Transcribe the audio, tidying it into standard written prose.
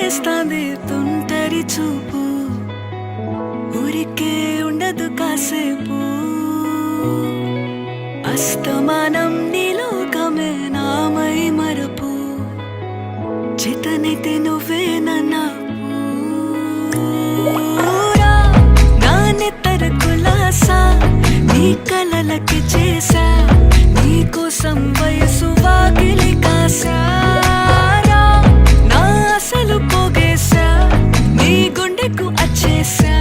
చేస్తాంది తుంటరి చూపు ఊరికే ఉండదు కాసేపు అస్తమానం నీలోకమే నామై మరపు చేతనైతే నువ్వే నాన్నెత్తర కులాసా నీ కలలకి చేసా నీ కోసం వయసు వాకిలి కాసా నా అసలు పోగేసా నీ గుండెకు అచ్చేసా